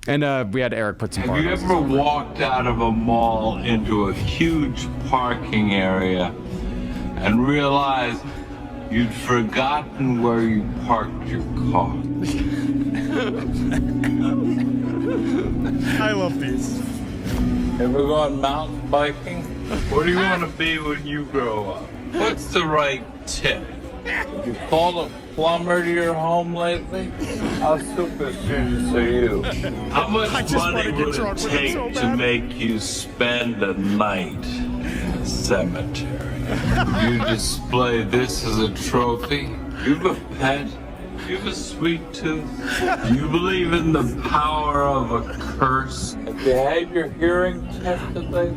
And we had Eric put some. Have you ever walked out of a mall into a huge parking area and realized you'd forgotten where you parked your car? I love these. Ever gone mountain biking? What do you want to be when you grow up? What's the right tip? Have you called a plumber to your home lately? How superstitious are you? How much money would it take to make you spend a night in a cemetery? You display this as a trophy? You have a pet? You have a sweet tooth? Do you believe in the power of a curse? Have you had your hearing tested lately?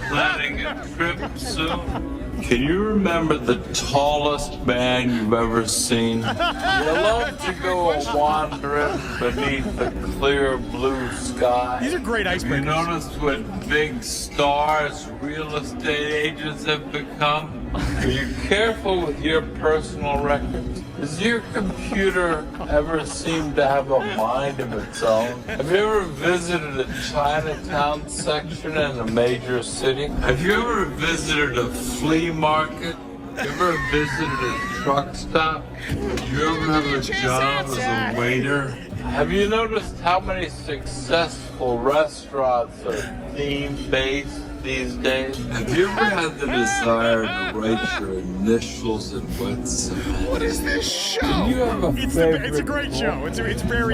Planning a trip soon? Can you remember the tallest man you've ever seen? You love to go a-wandering beneath the clear blue sky. These are great icebreakers. Have you noticed what big stars real estate agents have become? Are you careful with your personal records? Does your computer ever seem to have a mind of its own? Have you ever visited a Chinatown section in a major city? Have you ever visited a flea market? You ever visited a truck stop? Do you ever have a job as a waiter? Have you noticed how many successful restaurants are theme-based these days? Have you ever had the desire to write your initials in wet cement? What is this show? Do you have a favorite? It's a great show. It's very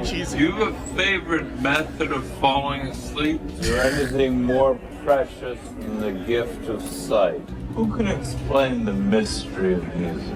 cheesy. Do you have a favorite method of falling asleep? Is there anything more precious than the gift of sight? Who can explain the mystery of music?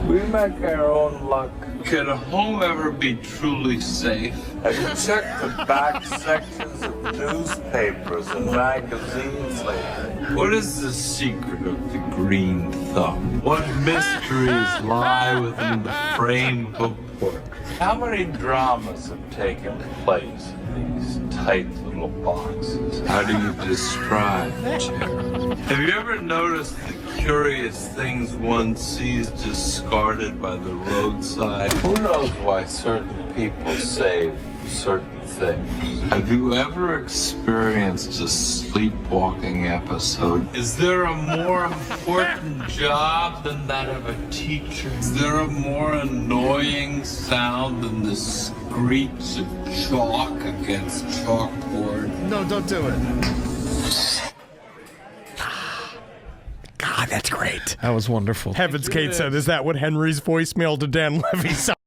We make our own luck. Can a home ever be truly safe? Have you checked the back sections of newspapers and magazines lately? What is the secret of the green thumb? What mysteries lie within the frame of a portrait? How many dramas have taken place in these tight little boxes? How do you describe terror? Have you ever noticed the curious things one sees discarded by the roadside? Who knows why certain people save certain things? Have you ever experienced a sleepwalking episode? Is there a more important job than that of a teacher? Is there a more annoying sound than the screech of chalk against chalkboard? No, don't do it. God, that's great. That was wonderful. Heavens, Kate said, is that what Henry's voicemail to Dan Levy sounded